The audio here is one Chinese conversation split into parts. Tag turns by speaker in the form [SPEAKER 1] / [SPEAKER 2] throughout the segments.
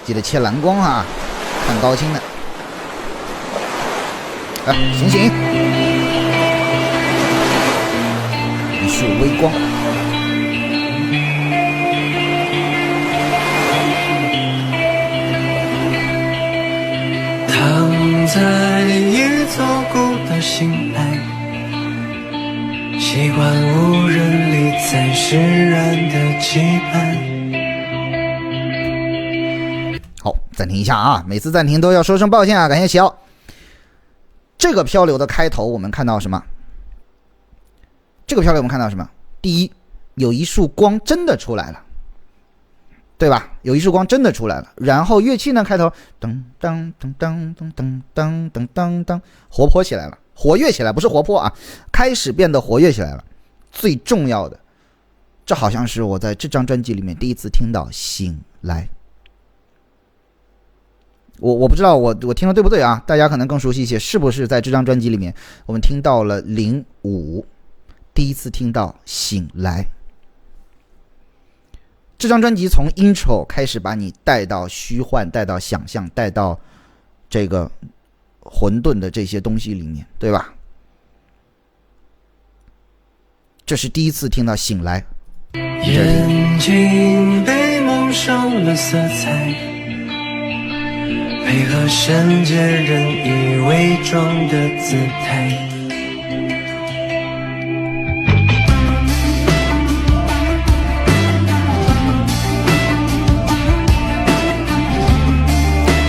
[SPEAKER 1] 记得切蓝光啊，看高清的。醒醒！一束微光。
[SPEAKER 2] 躺在一座孤岛醒来，习惯无人理睬释然的期盼。
[SPEAKER 1] 好，暂停一下啊！每次暂停都要说声抱歉啊，感谢齐奥。这个漂流的开头我们看到什么？第一，有一束光真的出来了，对吧？有一束光真的出来了。然后乐器呢，开头噔噔噔噔噔噔噔噔噔噔，活泼起来了，活跃起来，不是活泼啊，开始变得活跃起来了。最重要的，这好像是我在这张专辑里面第一次听到醒来。我不知道我听的对不对啊？大家可能更熟悉一些，是不是在这张专辑里面我们听到了05，第一次听到醒来。这张专辑从 intro 开始把你带到虚幻，带到想象，带到这个混沌的这些东西里面，对吧？这是第一次听到醒来。
[SPEAKER 2] 眼睛被蒙上了色彩，配合圣洁人以伪装的姿态。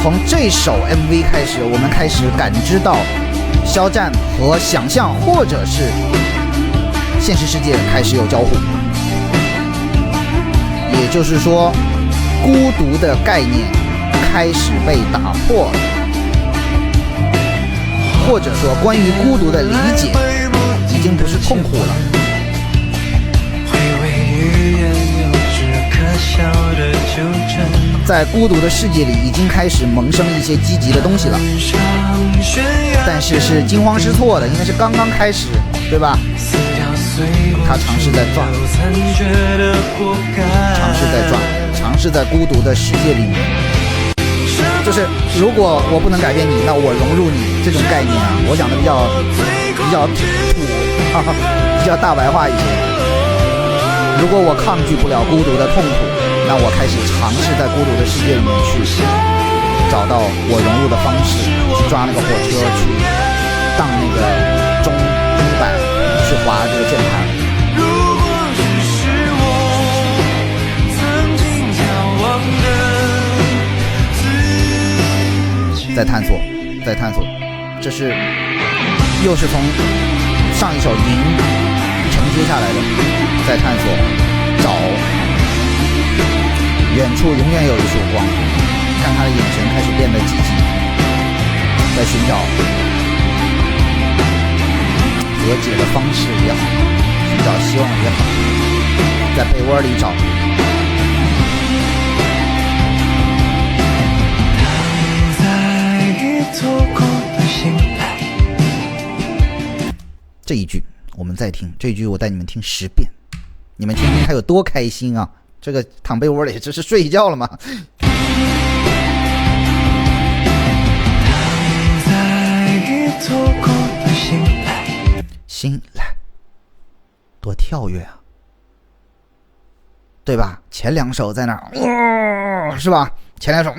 [SPEAKER 1] 从这首 MV 开始，我们开始感知到肖战和想象或者是现实世界开始有交互，也就是说，孤独的概念开始被打破了，或者说关于孤独的理解已经不是痛苦了。在孤独的世界里已经开始萌生一些积极的东西了，但是是惊慌失措的，因为是刚刚开始，对吧？他尝试在转，尝试在孤独的世界里面，就是如果我不能改变你，那我融入你这种概念啊，我讲的比较土，比较大白话一些。如果我抗拒不了孤独的痛苦，那我开始尝试在孤独的世界里面去找到我融入的方式，去抓那个火车，去荡那个钟摆，去滑这个键盘。在探索，这是又是从上一首赢承接下来的，在探索找。远处永远有一束光，看他的眼神开始变得积极，在寻找和解的方式也好，寻找希望也好，在被窝里找。这一句我们再听，这一句我带你们听10遍，你们听听他有多开心啊！这个躺被窝里这是睡一觉了吗？醒来，多跳跃啊，对吧？前两首在那儿，是吧？前两首，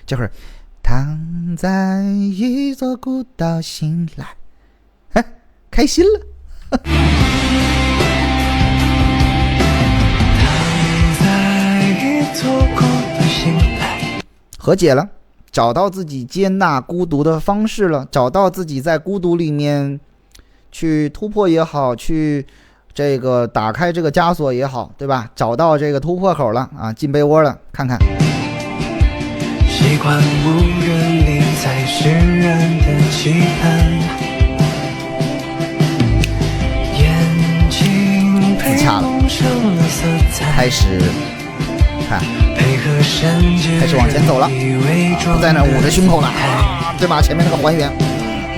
[SPEAKER 1] 这会儿躺在一座孤岛醒来，开心了。和解了，找到自己接纳孤独的方式了，找到自己在孤独里面去突破也好，去这个打开这个枷锁也好，对吧？找到这个突破口了啊，进被窝了，看看。
[SPEAKER 2] 习惯无人理睬释然的期盼，眼睛
[SPEAKER 1] 自洽了，开始看，开始往前走了，不在那捂着胸口了，对吧？前面那个还原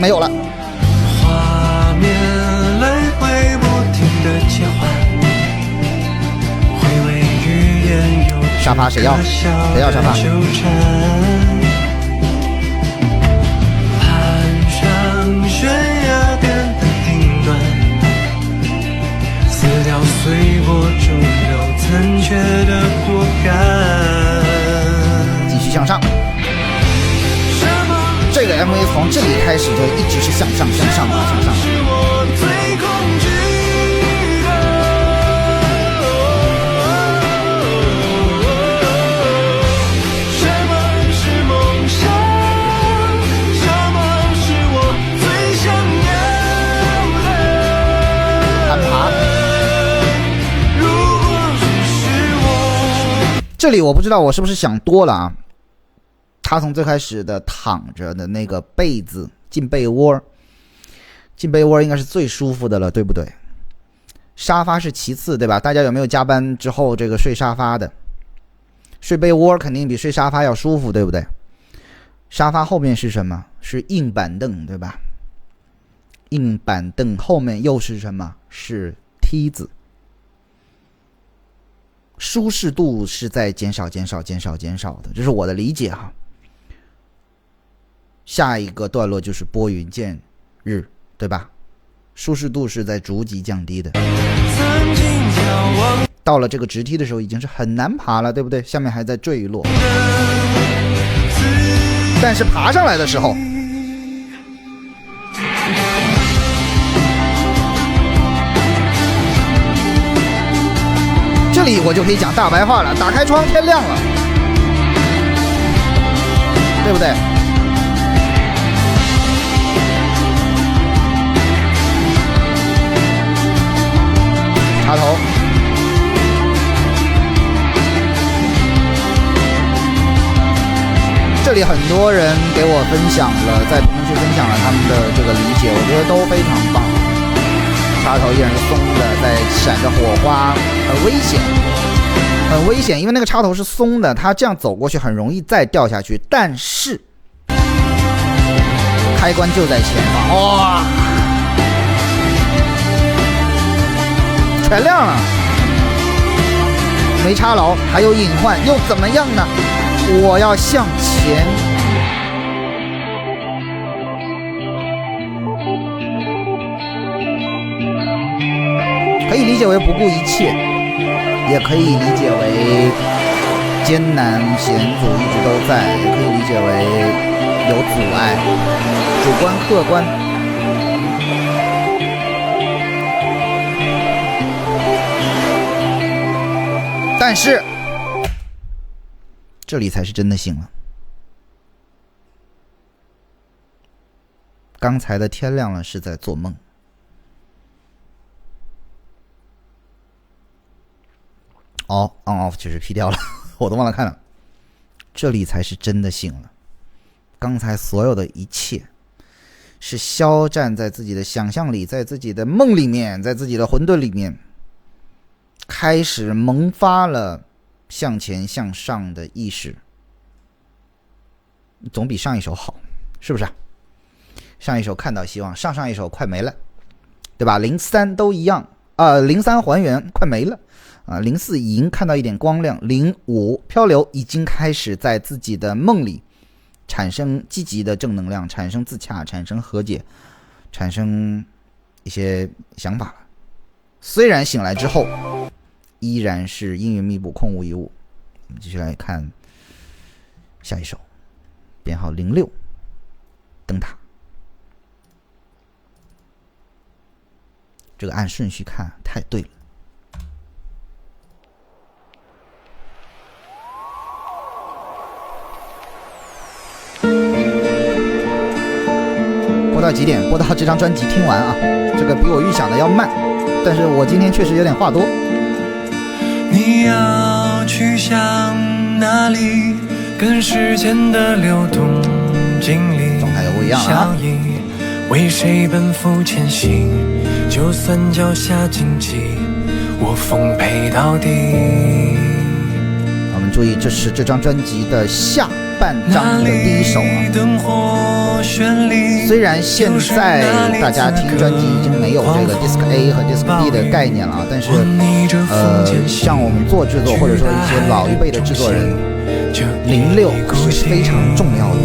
[SPEAKER 1] 没有了，
[SPEAKER 2] 画面来回不停的切换，回味语言有
[SPEAKER 1] 沙发谁要？谁要沙发？
[SPEAKER 2] 攀上悬崖边的顶端，撕掉随波逐流残缺的果敢，
[SPEAKER 1] 继续向上。这个 MV 从这里开始就一直是向上向上向上。这里我不知道我是不是想多了啊。他从最开始的躺着的那个被子进被窝应该是最舒服的了，对不对？沙发是其次，对吧？大家有没有加班之后这个睡沙发的？睡被窝肯定比睡沙发要舒服，对不对？沙发后面是什么？是硬板凳，对吧？硬板凳后面又是什么？是梯子。舒适度是在减少的，这是我的理解哈。下一个段落就是拨云见日，对吧？舒适度是在逐级降低的。到了这个直梯的时候已经是很难爬了，对不对？下面还在坠落，但是爬上来的时候，这里我就可以讲大白话了，打开窗天亮了，对不对？插头，这里很多人给我分享了，在评论区分享了他们的这个理解，我觉得都非常棒。插头依然是松的，在闪着火花，很危险，很危险，因为那个插头是松的，它这样走过去很容易再掉下去。但是开关就在前方，哇！全亮了，没插牢，还有隐患，又怎么样呢？我要向前，可以理解为不顾一切，也可以理解为艰难险阻一直都在，也可以理解为有阻碍，主观客观。但是这里才是真的醒了。刚才的天亮了是在做梦。哦 ，on off 确实 P 掉了，我都忘了看了。这里才是真的醒了。刚才所有的一切是肖战在自己的想象里，在自己的梦里面，在自己的混沌里面开始萌发了向前向上的意识，总比上一首好，是不是？上一首看到希望，上一首快没了，对吧？03都一样，03还原快没了，04已经看到一点光亮，05漂流已经开始在自己的梦里产生积极的正能量，产生自洽，产生和解，产生一些想法了。虽然醒来之后依然是阴云密布，空无一物。我们继续来看下一首，编号06，灯塔。这个按顺序看太对了。播到几点？播到这张专辑听完啊，这个比我预想的要慢，但是我今天确实有点话多。
[SPEAKER 2] 你要去向哪里？跟时间的流动经历，
[SPEAKER 1] 状态又不一样了啊！
[SPEAKER 2] 为谁奔赴前行？就算脚下荆棘，我奉陪到底。
[SPEAKER 1] 我们注意，这是这张专辑的下半张的第一首啊。虽然现在大家听专辑已经没有这个 Disc A 和 Disc B 的概念了，但是像我们做制作或者说一些老一辈的制作人，06是非常重要的，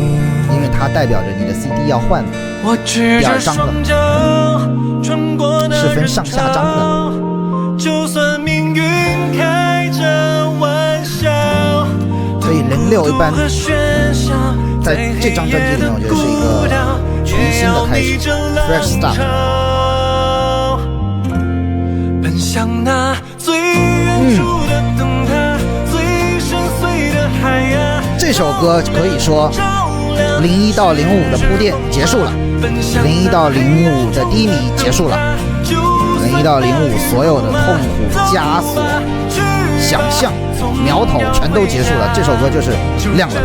[SPEAKER 1] 因为它代表着你的 CD 要换第二张的，是分上下张的。
[SPEAKER 2] 就算命运开着玩笑，
[SPEAKER 1] 所以06一般在这张专辑里面，我觉得是一个全新的开始 ，fresh start。
[SPEAKER 2] 奔向那最远处的灯塔，最深邃的海洋。
[SPEAKER 1] 这首歌可以说01到05的铺垫结束了，01到05的低迷结束了，01到05所有的痛苦、枷锁、想象、苗头全都结束了，这首歌就是亮了。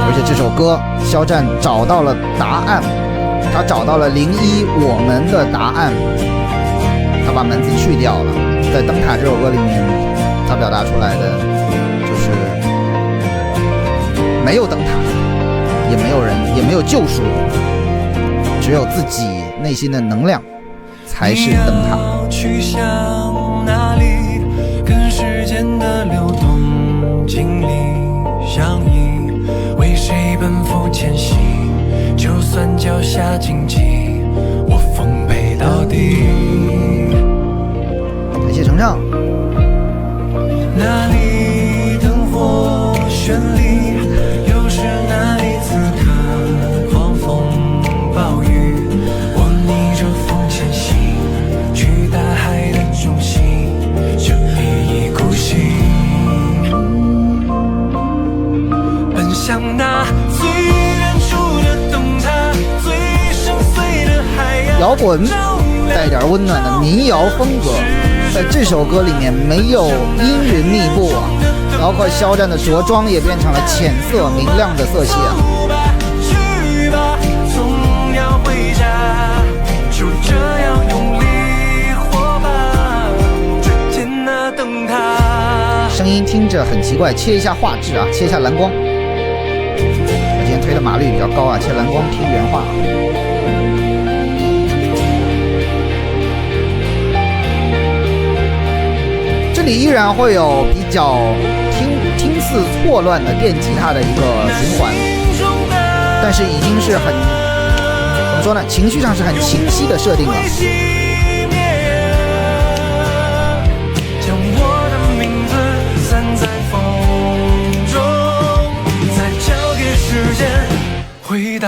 [SPEAKER 1] 而且这首歌肖战找到了答案，他找到了01我们的答案，他把门字去掉了。在灯塔这首歌里面，他表达出来的就是没有灯塔，也没有人，也没有救赎，只有自己内心的能量才是灯塔。
[SPEAKER 2] 去向哪里，跟时间的流动经历相依，为谁奔赴前行，就算脚下荆棘，我奉陪到底。
[SPEAKER 1] 感谢程程。
[SPEAKER 2] 哪里灯火绚丽，又是哪里此刻狂风暴雨，我逆着风前行，去大海的中心，就一意孤行，奔向那最远处的灯塔，最深邃的海洋。
[SPEAKER 1] 摇滚带点温暖的民谣风格，在这首歌里面没有阴云密布啊，包括肖战的着装也变成了浅色明亮的色系啊。
[SPEAKER 2] 去吧，总要回家，就这样用力活吧，追见那灯塔。
[SPEAKER 1] 声音听着很奇怪，切一下画质啊，切一下蓝光。我今天推的码率比较高啊，切蓝光听原画。这里依然会有比较听似错乱的电吉他的一个循环，但是已经是很怎么说呢？情绪上是很清晰的设定了。
[SPEAKER 2] 将我的名字散在风中，再交给时间回答。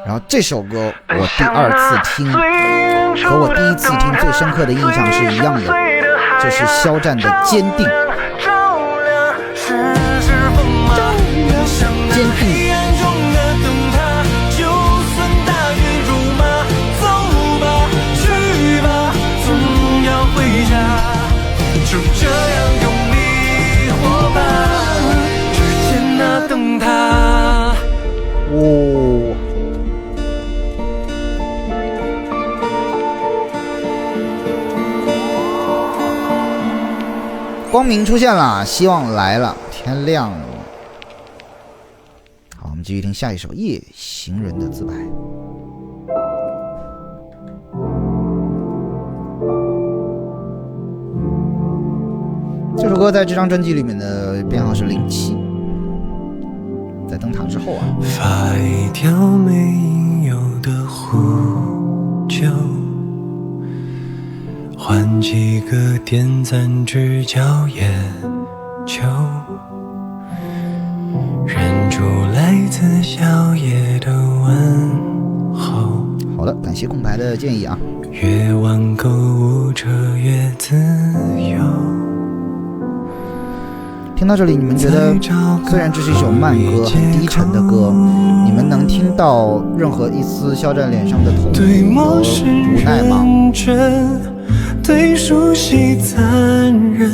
[SPEAKER 1] 然后这首歌我第二次听和我第一次听最深刻的印象是一样的，就是肖战的坚定，坚定。
[SPEAKER 2] 就这样用力活吧，只见那灯塔。
[SPEAKER 1] 光明出现了，希望来了，天亮了。好，我们继续听下一首《夜行人的自白》。这首歌在这张专辑里面的编号是07，在灯塔之后啊。
[SPEAKER 2] 发一条没应有的呼救，换几个点赞只叫眼球，忍住来自宵夜的问候。
[SPEAKER 1] 好的，感谢空白的建议啊。
[SPEAKER 2] 越晚购物车越自由。
[SPEAKER 1] 听到这里，你们觉得虽然这是一首慢歌，很低沉的歌，你们能听到任何一丝肖战脸上的痛苦和无奈吗？
[SPEAKER 2] 对熟悉残忍，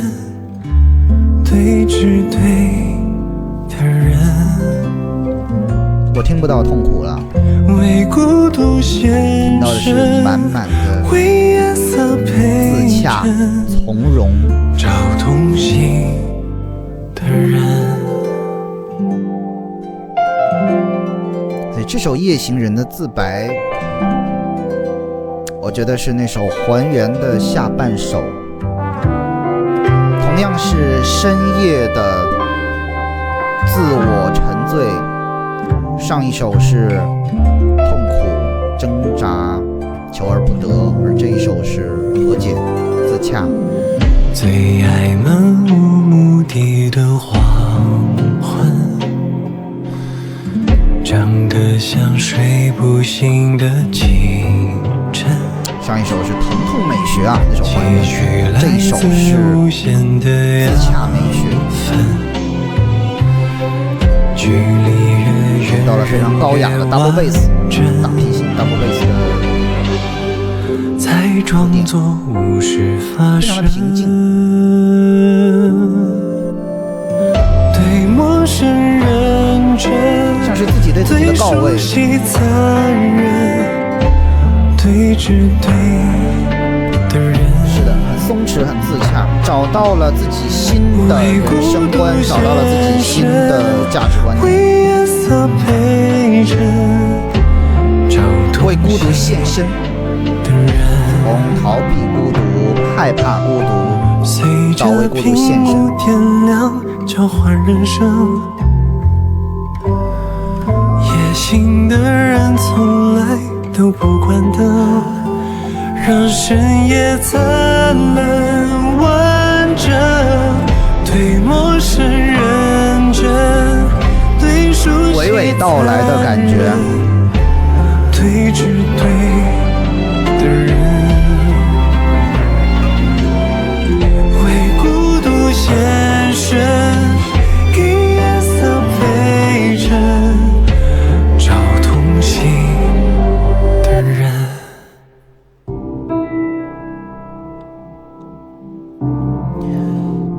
[SPEAKER 2] 对只对的人，
[SPEAKER 1] 我听不到痛苦了，
[SPEAKER 2] 为孤独
[SPEAKER 1] 听到的是满满的自洽从容。
[SPEAKER 2] 照
[SPEAKER 1] 首《夜行人》的自白，我觉得是那首《还原》的下半首，同样是深夜的自我沉醉。上一首是痛苦挣扎求而不得，而这一首是和解自洽。
[SPEAKER 2] 最爱漫无目的的黄昏，长得像睡不醒的清晨。
[SPEAKER 1] 上一首是疼痛美学啊，那首还原曲，这一首是自洽美学。
[SPEAKER 2] 距离越远，
[SPEAKER 1] 到了非常高雅的 double bass 大提琴 double bass 的，
[SPEAKER 2] 才装作无事发生，
[SPEAKER 1] 非常的平静。
[SPEAKER 2] 对陌生人真，
[SPEAKER 1] 像是自己对自己的告慰。
[SPEAKER 2] 对只对的人，
[SPEAKER 1] 是的，很松弛，很自洽，找到了自己新的人生观，找到了自己新的价值观念。为孤独献身，从逃避孤独、害怕孤独，到为孤独献身。
[SPEAKER 2] 点亮交换人生，夜行的人从来都不管的，让深夜灿烂完整。对陌生人真，对熟悉
[SPEAKER 1] 娓娓道来的感觉，
[SPEAKER 2] 对只对的人，为孤独献身，给夜色陪衬，找同行的人。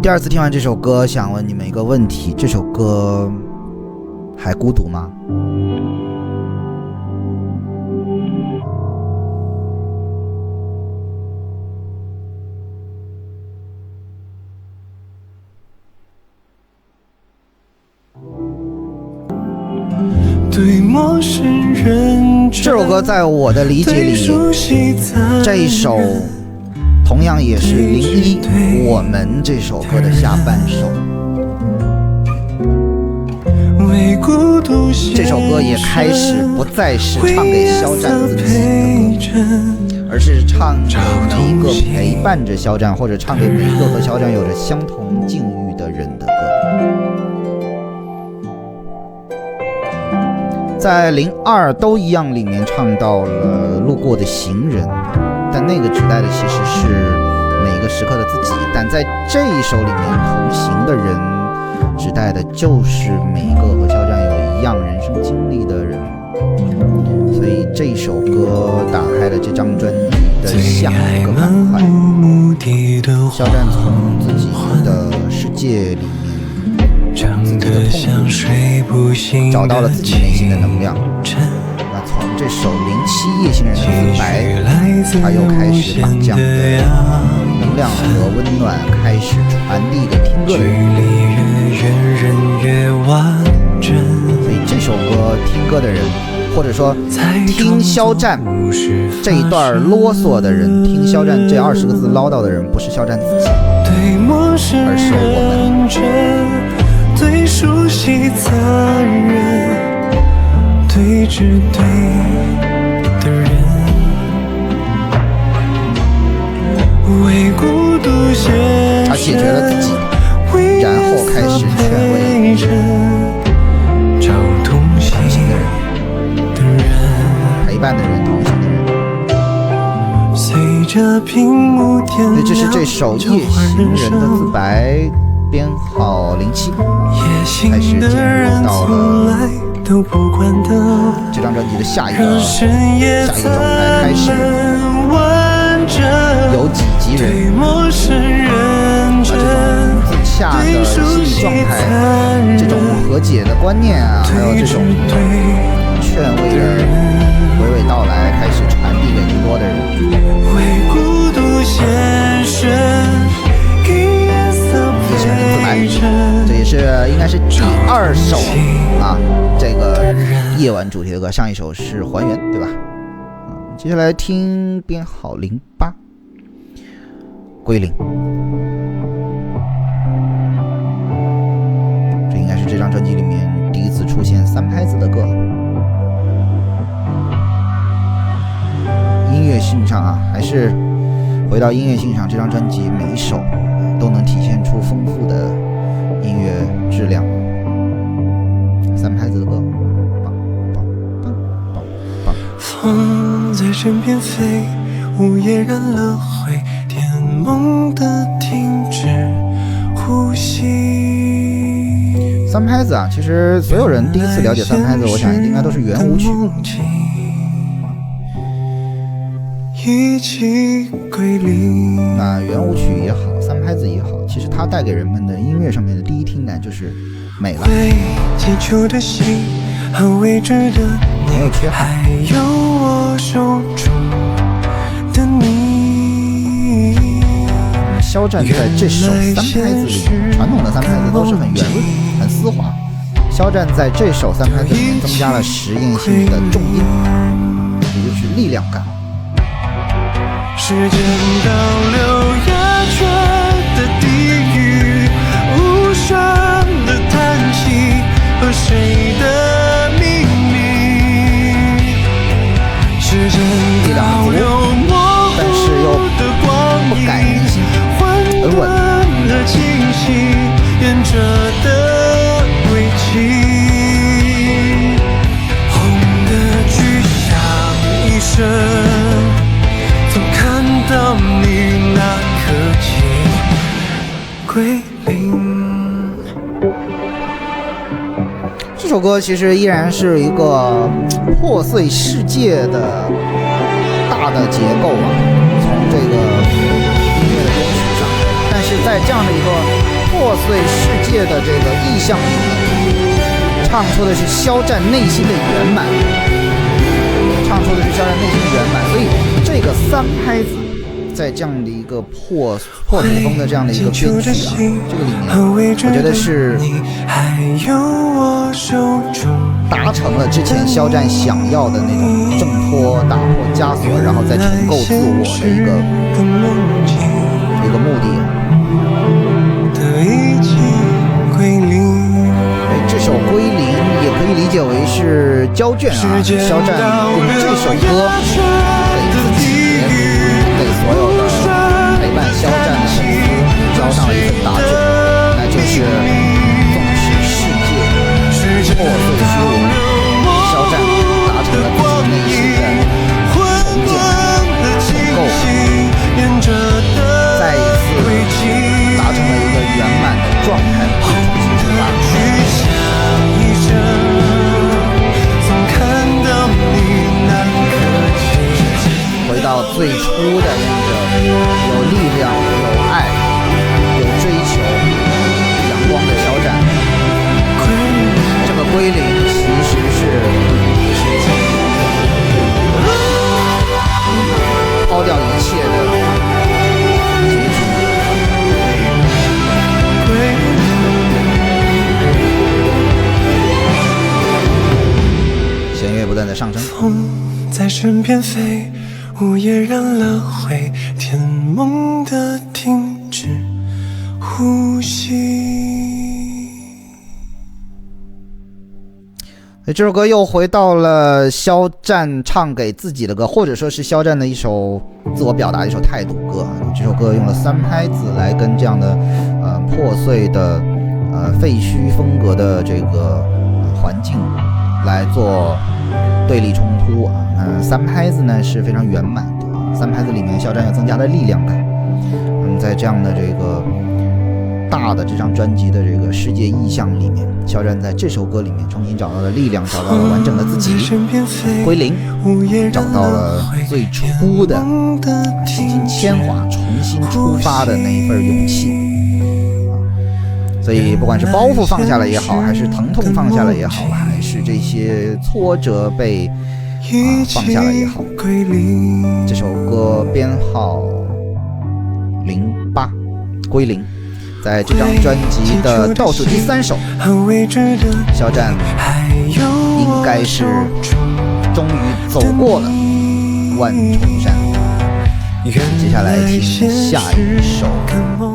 [SPEAKER 1] 第二次听完这首歌，想问你们一个问题：这首歌还孤独吗？
[SPEAKER 2] 对陌生人，
[SPEAKER 1] 这首歌在我的理解里，这一首同样也是01我们这首歌的下半首。这首歌也开始不再是唱给肖战自己的歌，而是唱给每一个陪伴着肖战，或者唱给每一个和肖战有着相同境遇的人的歌。在02都一样里面唱到了路过的行人，但那个指代的其实是每一个时刻的自己，但在这一首里面同行的人指代的就是每一个和肖战有一样人生经历的人。所以这一首歌打开了这张专辑的下一个板块，肖战从自己的世界里面，自己的痛苦找到了自己内心的能量。那从这首07夜行人的自白，他又开始把这样的能量和温暖开始传递给听歌的人。所以这首歌听歌的人，或者说听肖战这一段啰嗦的人，听肖战这20个字唠叨的人，不是肖战自己，而是我们。最熟悉残忍，对只对的人，为孤独献身，他解决了自己，然后开始劝慰找同行的人，陪伴的人，同行的人。随着屏幕点亮，所以这是这首夜行人的自白编号07，开始进入到了这张专辑的下一个状态，开始由己及人，把这种自洽的心理状态，这种和解的观念啊，还有这种劝慰的娓娓道来，开始传递给更多的人。为孤独献身，自白，这也是应该是第2首啊，这个夜晚主题的歌，上一首是《还原》，对吧？接下来听编号08，归零。这应该是这张专辑里面第一次出现3拍子的歌。音乐性上啊，还是回到音乐性上，这张专辑每一首都能体现出丰富的音乐质量。3拍子的歌，
[SPEAKER 2] 风在身边飞，午夜染了灰，甜梦的停止呼吸。
[SPEAKER 1] 3拍子啊，其实所有人第一次了解3拍子，我想应该都是圆舞曲。
[SPEAKER 2] 一起归零。
[SPEAKER 1] 那圆舞曲也好，3拍子也好，其实它带给人们的音乐上面的第一听感就是美了，
[SPEAKER 2] 祈求的心和未知的
[SPEAKER 1] 没有缺憾。
[SPEAKER 2] 还有我手中的你。
[SPEAKER 1] 肖战在这首3拍子里面，传统的3拍子都是很圆润、很丝滑。肖战在这首3拍子里面增加了实验性的重音，也就是力量感。
[SPEAKER 2] 时间倒流鸦雀的地狱，无声的叹息和谁的秘密。时间倒流模糊的光影，混沌的清晰，沿着的轨迹。红的巨响一声，总看到你那刻起归零。
[SPEAKER 1] 这首歌其实依然是一个破碎世界的大的结构啊，从这个音乐的编曲上，但是在这样的一个破碎世界的这个意象里面，唱出的是肖战内心的圆满，所以这个3拍子在这样的一个破土风的这样的一个编曲啊，这个里面我觉得是达成了之前肖战想要的那种挣脱、打破枷锁，然后再重构自我的一个目的。这首《归零》也可以理解为是交卷啊，肖战用这首歌给自己、给所有的陪伴肖战的粉丝交上了一份答卷，那就是纵使世界破碎虚无，肖战达成了自己内心的重建、重构，再一次达成了一个圆满的状态，重新出发。回到最初的那个有力量、有爱、有追求、阳光的肖战，这个归零其实是抛掉一切的结局。弦乐不断的上升，
[SPEAKER 2] 风在身边飞，午夜染了灰，甜梦的停止呼吸。
[SPEAKER 1] 这首歌又回到了肖战唱给自己的歌，或者说是肖战的一首自我表达，一首态度歌。这首歌用了3拍子来跟这样的破碎的废墟风格的这个环境来做对立冲突啊。3拍子呢是非常圆满的，3拍子里面肖战又增加了力量感。在这样的这个大的这张专辑的这个世界意象里面，肖战在这首歌里面重新找到了力量，找到了完整的自己，归零，找到了最初的洗尽铅华重新出发的那一份勇气。所以不管是包袱放下了也好，还是疼痛放下了也好，还是这些挫折被放下了也好，这首歌编号08，归零，在这张专辑的倒数第3首，肖战应该是终于走过了万重山。接下来听下一首。